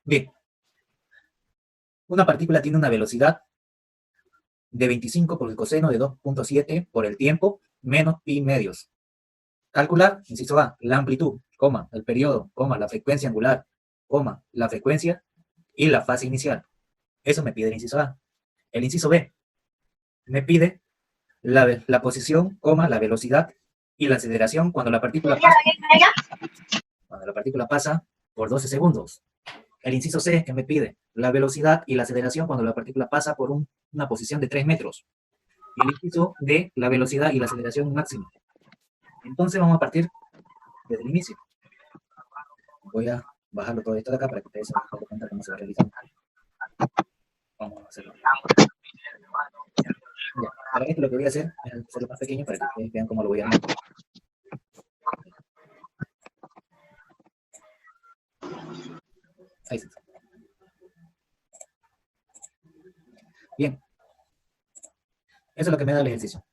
Bien, una partícula tiene una velocidad de 25 por el coseno de 2.7 por el tiempo menos pi medios. Calcular, inciso A, la amplitud, coma, el periodo, coma, la frecuencia angular, coma, la frecuencia y la fase inicial. Eso me pide el inciso A. El inciso B me pide la posición, coma, la velocidad y la aceleración cuando la partícula pasa por 12 segundos. El inciso C que me pide la velocidad y la aceleración cuando la partícula pasa por una posición de 3 metros. Y el inciso D, la velocidad y la aceleración máxima. Entonces vamos a partir desde el inicio. Voy a bajarlo todo esto de acá para que ustedes se den cuenta cómo se va realizando. Vamos a hacerlo. Ya. Para esto lo que voy a hacer es hacerlo más pequeño para que ustedes vean cómo lo voy a hacer. Ahí está. Bien. Eso es lo que me da el ejercicio.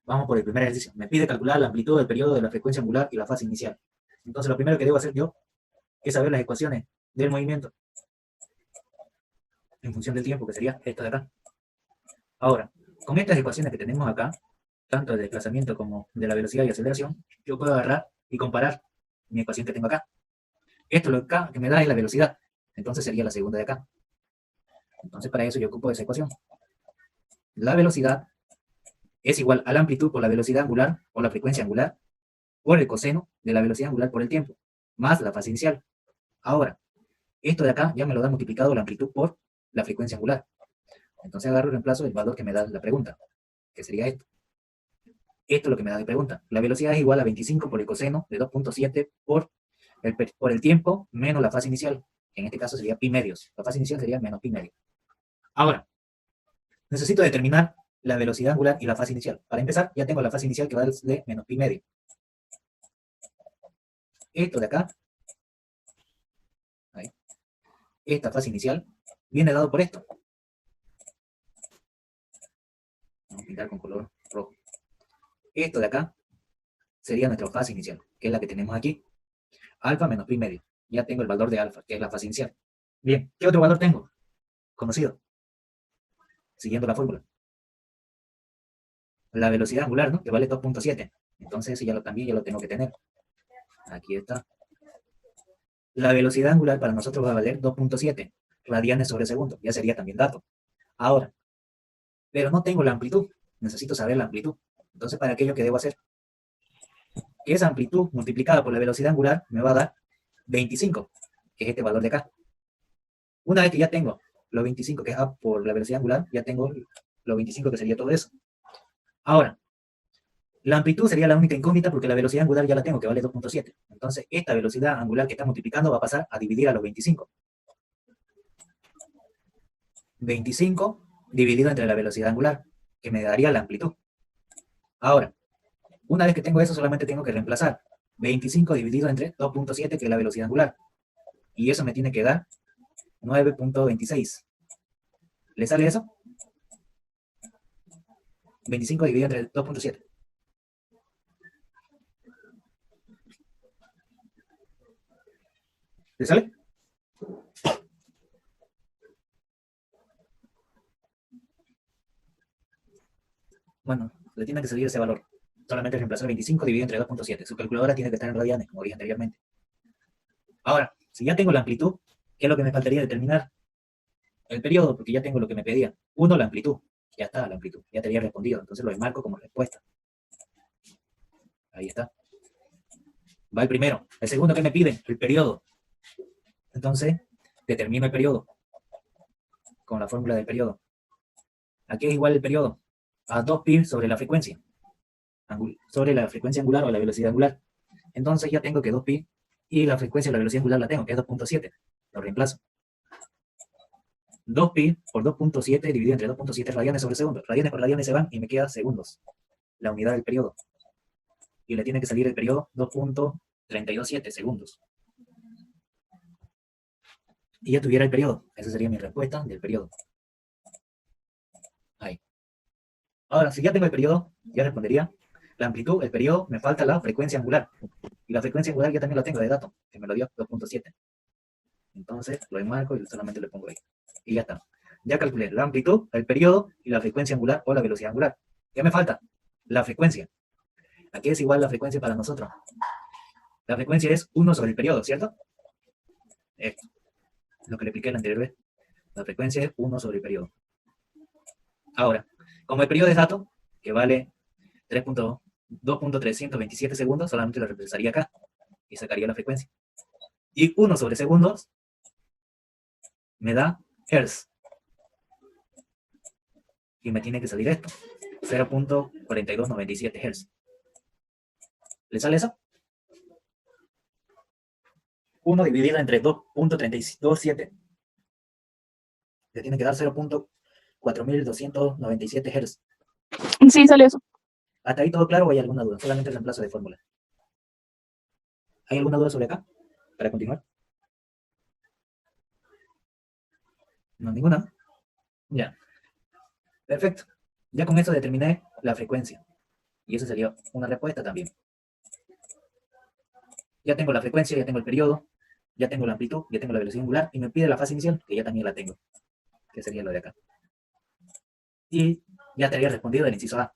Vamos por el primer ejercicio. Me pide calcular la amplitud del periodo de la frecuencia angular y la fase inicial. Entonces lo primero que debo hacer yo es saber las ecuaciones del movimiento en función del tiempo, que sería esta de acá. Ahora, con estas ecuaciones que tenemos acá, tanto de desplazamiento como de la velocidad y aceleración, yo puedo agarrar y comparar mi ecuación que tengo acá. Esto lo que me da es la velocidad, entonces sería la segunda de acá. Entonces para eso yo ocupo esa ecuación. La velocidad es igual a la amplitud por la velocidad angular o la frecuencia angular por el coseno de la velocidad angular por el tiempo, más la fase inicial. Ahora, esto de acá ya me lo da multiplicado la amplitud por la frecuencia angular. Entonces agarro y reemplazo el valor que me da la pregunta, que sería esto. Esto es lo que me da la pregunta. La velocidad es igual a 25 por el coseno de 2.7 por el tiempo menos la fase inicial. En este caso sería pi medios. La fase inicial sería menos pi medio. Ahora, necesito determinar la velocidad angular y la fase inicial. Para empezar, ya tengo la fase inicial que va de menos pi medio. Esto de acá, ahí, esta fase inicial, viene dado por esto. Vamos a pintar con color rojo. Esto de acá sería nuestra fase inicial, que es la que tenemos aquí. Alfa menos pi medio. Ya tengo el valor de alfa, que es la fase inicial. Bien, ¿qué otro valor tengo? Conocido. Siguiendo la fórmula. La velocidad angular, ¿no? Que vale 2.7. Entonces ese también ya lo tengo que tener. Aquí está. La velocidad angular para nosotros va a valer 2.7 radianes sobre segundo. Ya sería también dato. Ahora, pero no tengo la amplitud. Necesito saber la amplitud. Entonces, ¿para qué yo qué debo hacer? Que esa amplitud multiplicada por la velocidad angular me va a dar 25, que es este valor de acá. Una vez que ya tengo los 25, que es A por la velocidad angular, ya tengo los 25, que sería todo eso. Ahora, la amplitud sería la única incógnita porque la velocidad angular ya la tengo, que vale 2.7. Entonces, esta velocidad angular que está multiplicando va a pasar a dividir a los 25. 25 dividido entre la velocidad angular, que me daría la amplitud. Ahora, una vez que tengo eso, solamente tengo que reemplazar 25 dividido entre 2.7, que es la velocidad angular. Y eso me tiene que dar 9.26. ¿Le sale eso? 25 dividido entre 2.7. ¿Le sale? Bueno, le tiene que salir ese valor. Solamente reemplazar 25 dividido entre 2.7. Su calculadora tiene que estar en radianes, como dije anteriormente. Ahora, si ya tengo la amplitud, ¿qué es lo que me faltaría determinar? El periodo, porque ya tengo lo que me pedía. 1, la amplitud. Ya está la amplitud. Ya te había respondido. Entonces lo enmarco como respuesta. Ahí está. Va el primero. El segundo, ¿qué me pide? El periodo. Entonces, determino el periodo con la fórmula del periodo. ¿A qué es igual el periodo? A 2pi sobre la frecuencia. Sobre la frecuencia angular o la velocidad angular. Entonces ya tengo que 2pi y la frecuencia de la velocidad angular la tengo, que es 2.7. Lo reemplazo. 2pi por 2.7 dividido entre 2.7 radianes sobre segundo. Radianes por radianes se van y me queda segundos. La unidad del periodo. Y le tiene que salir el periodo 2.327 segundos. Y ya tuviera el periodo. Esa sería mi respuesta del periodo. Ahí. Ahora, si ya tengo el periodo, ya respondería la amplitud, el periodo, me falta la frecuencia angular. Y la frecuencia angular ya también la tengo de dato, que me lo dio 2.7. Entonces lo enmarco y solamente le pongo ahí. Y ya está. Ya calculé la amplitud, el periodo y la frecuencia angular o la velocidad angular. ¿Qué me falta? La frecuencia. Aquí es igual la frecuencia para nosotros. La frecuencia es 1 sobre el periodo, ¿cierto? Lo que le expliqué la anterior vez. La frecuencia es 1 sobre el periodo. Ahora, como el periodo es dato, que vale 2.327 segundos, solamente lo reemplazaría acá y sacaría la frecuencia. Y 1 sobre segundos me da hertz. Y me tiene que salir esto, 0.4297 Hz. ¿Le sale eso? 1 dividido entre 2.327 le tiene que dar 0.4297 Hz. Sí, sale eso. ¿Hasta ahí todo claro o hay alguna duda? Solamente el reemplazo de fórmula. ¿Hay alguna duda sobre acá? Para continuar. No, ninguna. Ya. Perfecto. Ya con eso determiné la frecuencia. Y eso sería una respuesta también. Ya tengo la frecuencia, ya tengo el periodo, ya tengo la amplitud, ya tengo la velocidad angular y me pide la fase inicial, que ya también la tengo, que sería lo de acá. Y ya te había respondido el inciso A.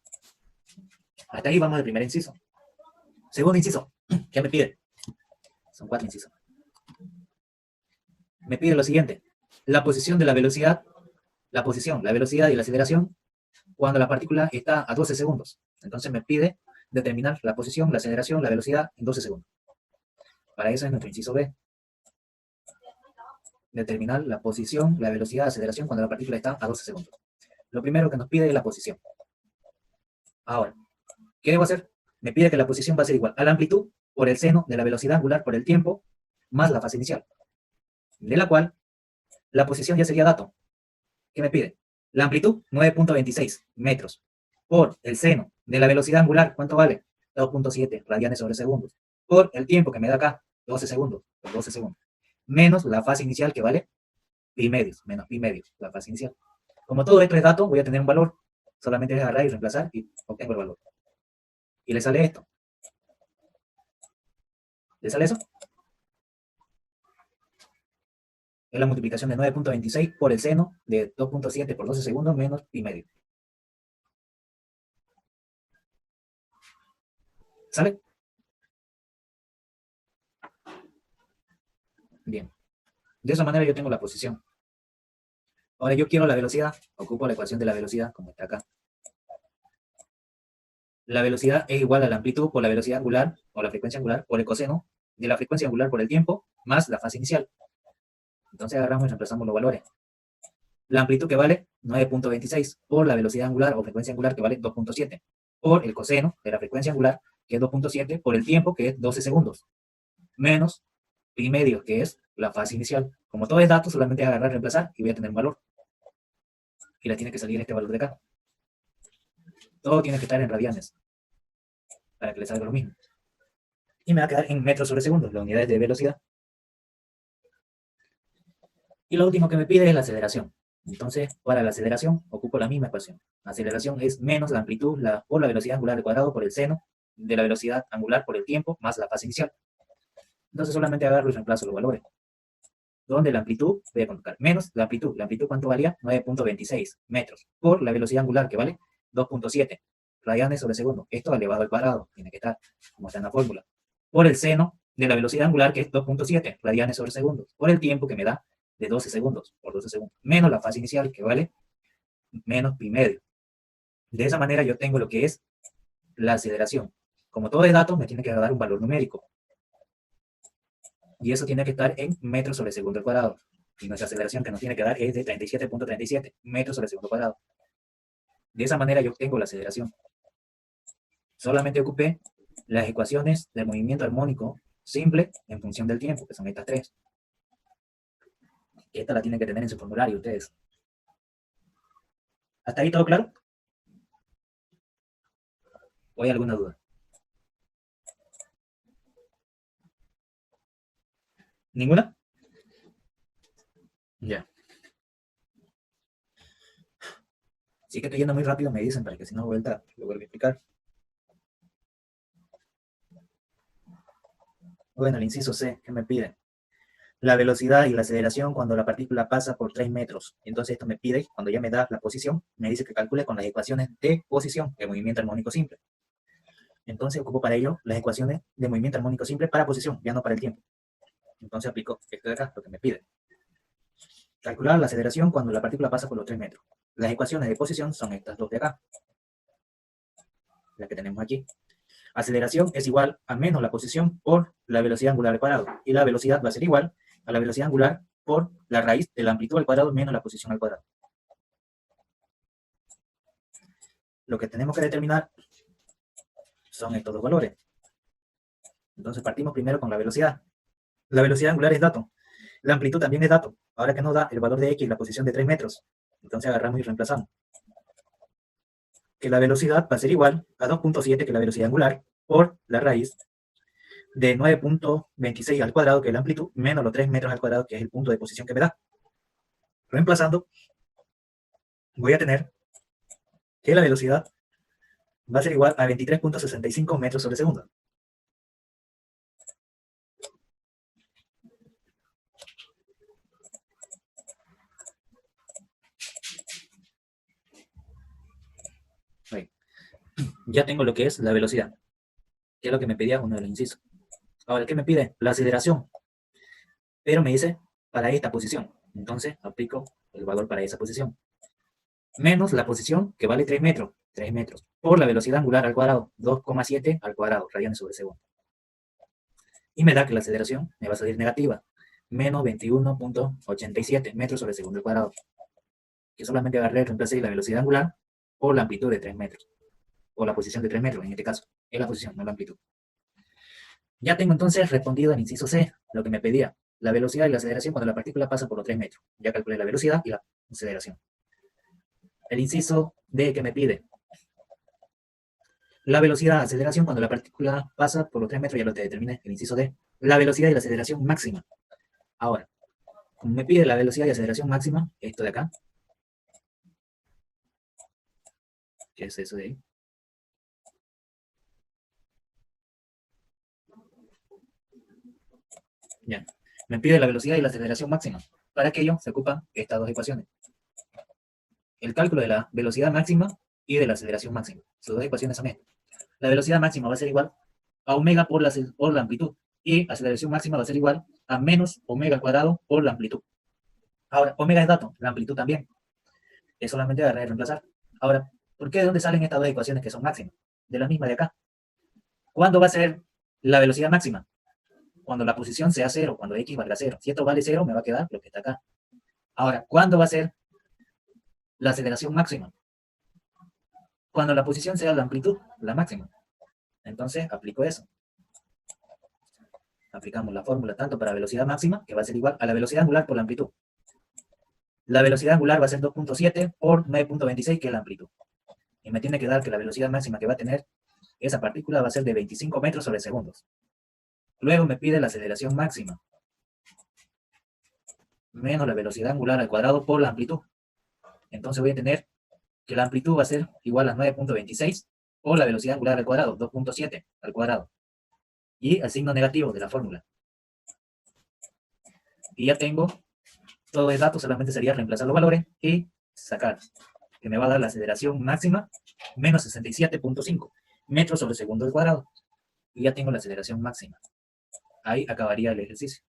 Hasta ahí vamos al primer inciso. Segundo inciso, ¿qué me pide? Son 4 incisos. Me pide lo siguiente: la posición de la velocidad, la posición, la velocidad y la aceleración cuando la partícula está a 12 segundos. Entonces me pide determinar la posición, la aceleración, la velocidad en 12 segundos. Para eso es nuestro inciso B. Determinar la posición, la velocidad, la aceleración cuando la partícula está a 12 segundos. Lo primero que nos pide es la posición. Ahora, ¿qué debo hacer? Me pide que la posición va a ser igual a la amplitud por el seno de la velocidad angular por el tiempo más la fase inicial, de la cual la posición ya sería dato. ¿Qué me pide? La amplitud, 9.26 metros, por el seno de la velocidad angular, ¿cuánto vale? 2.7 radianes sobre segundos, por el tiempo que me da acá, 12 segundos, por 12 segundos, menos la fase inicial que vale pi medios, menos pi medios, la fase inicial. Como todo esto es dato, voy a tener un valor, solamente es agarrar y reemplazar y obtengo el valor. Y le sale esto. ¿Le sale eso? Es la multiplicación de 9.26 por el seno de 2.7 por 12 segundos menos pi medio. ¿Sale? Bien. De esa manera yo tengo la posición. Ahora yo quiero la velocidad. Ocupo la ecuación de la velocidad, como está acá. La velocidad es igual a la amplitud por la velocidad angular, o la frecuencia angular, por el coseno de la frecuencia angular por el tiempo, más la fase inicial. Entonces agarramos y reemplazamos los valores. La amplitud que vale 9.26 por la velocidad angular o frecuencia angular que vale 2.7 por el coseno de la frecuencia angular que es 2.7 por el tiempo que es 12 segundos menos pi medio que es la fase inicial. Como todo es dato, solamente agarrar, reemplazar y voy a tener un valor. Y le tiene que salir este valor de acá. Todo tiene que estar en radianes para que le salga lo mismo. Y me va a quedar en metros sobre segundo, la unidad de velocidad. Y lo último que me pide es la aceleración. Entonces, para la aceleración, ocupo la misma ecuación. La aceleración es menos la amplitud por la velocidad angular al cuadrado por el seno de la velocidad angular por el tiempo más la fase inicial. Entonces solamente agarro y reemplazo los valores. Donde la amplitud, voy a colocar menos la amplitud. ¿La amplitud cuánto valía? 9.26 metros. Por la velocidad angular, que vale 2.7 radianes sobre segundo. Esto elevado al cuadrado, tiene que estar como está en la fórmula. Por el seno de la velocidad angular, que es 2.7 radianes sobre segundo. Por el tiempo que me da de 12 segundos, por 12 segundos. Menos la fase inicial, que vale menos pi medio. De esa manera yo tengo lo que es la aceleración. Como todo es dato, me tiene que dar un valor numérico. Y eso tiene que estar en metros sobre segundo al cuadrado. Y nuestra aceleración que nos tiene que dar es de 37.37 metros sobre segundo cuadrado. De esa manera yo obtengo la aceleración. Solamente ocupé las ecuaciones del movimiento armónico simple en función del tiempo, que son estas tres. Esta la tienen que tener en su formulario ustedes. ¿Hasta ahí todo claro? ¿O hay alguna duda? ¿Ninguna? Ya. Si es que estoy yendo muy rápido, me dicen para que si no vuelta lo vuelvo a explicar. Bueno, el inciso C, ¿qué me pide? la velocidad y la aceleración cuando la partícula pasa por 3 metros. Entonces esto me pide, cuando ya me da la posición, me dice que calcule con las ecuaciones de posición de movimiento armónico simple. Entonces ocupo para ello las ecuaciones de movimiento armónico simple para posición, ya no para el tiempo. Entonces aplico esto de acá, lo que me pide. Calcular la aceleración cuando la partícula pasa por los 3 metros. Las ecuaciones de posición son estas dos de acá, las que tenemos aquí. Aceleración es igual a menos la posición por la velocidad angular al cuadrado. Y la velocidad va a ser igual a la velocidad angular por la raíz de la amplitud al cuadrado menos la posición al cuadrado. Lo que tenemos que determinar son estos dos valores. Entonces partimos primero con la velocidad. La velocidad angular es dato. La amplitud también es dato. Ahora que nos da el valor de x, la posición de 3 metros. Entonces agarramos y reemplazamos. Que la velocidad va a ser igual a 2.7 que la velocidad angular por la raíz de 9.26 al cuadrado, que es la amplitud, menos los 3 metros al cuadrado, que es el punto de posición que me da. Reemplazando, voy a tener que la velocidad va a ser igual a 23.65 metros sobre segundo. Bien. Ya tengo lo que es la velocidad, que es lo que me pedía uno de los incisos. Ahora, ¿qué me pide? La aceleración. Pero me dice para esta posición. Entonces, aplico el valor para esa posición. Menos la posición, que vale 3 metros. 3 metros. Por la velocidad angular al cuadrado. 2,7 al cuadrado, radianes sobre segundo. Y me da que la aceleración me va a salir negativa. Menos 21.87 metros sobre segundo al cuadrado. Que solamente agarré, reemplacé la velocidad angular por la amplitud de 3 metros. O la posición de 3 metros, en este caso. Es la posición, no la amplitud. Ya tengo entonces respondido al inciso C, lo que me pedía. La velocidad y la aceleración cuando la partícula pasa por los 3 metros. Ya calculé la velocidad y la aceleración. El inciso D que me pide. La velocidad, aceleración cuando la partícula pasa por los 3 metros, ya lo determiné, el inciso D. La velocidad y la aceleración máxima. Ahora, como me pide la velocidad y aceleración máxima, esto de acá, que es eso de ahí, ya, me pide la velocidad y la aceleración máxima. Para aquello se ocupan estas dos ecuaciones. El cálculo de la velocidad máxima y de la aceleración máxima. Sus dos ecuaciones son estas. La velocidad máxima va a ser igual a omega por la amplitud. Y aceleración máxima va a ser igual a menos omega al cuadrado por la amplitud. Ahora, omega es dato, la amplitud también. Es solamente agarrar y reemplazar. Ahora, ¿por qué de dónde salen estas dos ecuaciones que son máximas? De la misma de acá. ¿Cuándo va a ser la velocidad máxima? Cuando la posición sea 0, cuando x valga 0. Si esto vale 0, me va a quedar lo que está acá. Ahora, ¿cuándo va a ser la aceleración máxima? Cuando la posición sea la amplitud, la máxima. Entonces, aplico eso. Aplicamos la fórmula tanto para velocidad máxima, que va a ser igual a la velocidad angular por la amplitud. La velocidad angular va a ser 2.7 por 9.26, que es la amplitud. Y me tiene que dar que la velocidad máxima que va a tener esa partícula va a ser de 25 metros sobre segundos. Luego me pide la aceleración máxima, menos la velocidad angular al cuadrado por la amplitud. Entonces voy a tener que la amplitud va a ser igual a 9.26 por la velocidad angular al cuadrado, 2.7 al cuadrado. Y el signo negativo de la fórmula. Y ya tengo todo el dato, solamente sería reemplazar los valores y sacar, que me va a dar la aceleración máxima menos 67.5 metros sobre segundo al cuadrado. Y ya tengo la aceleración máxima. Ahí acabaría el ejercicio.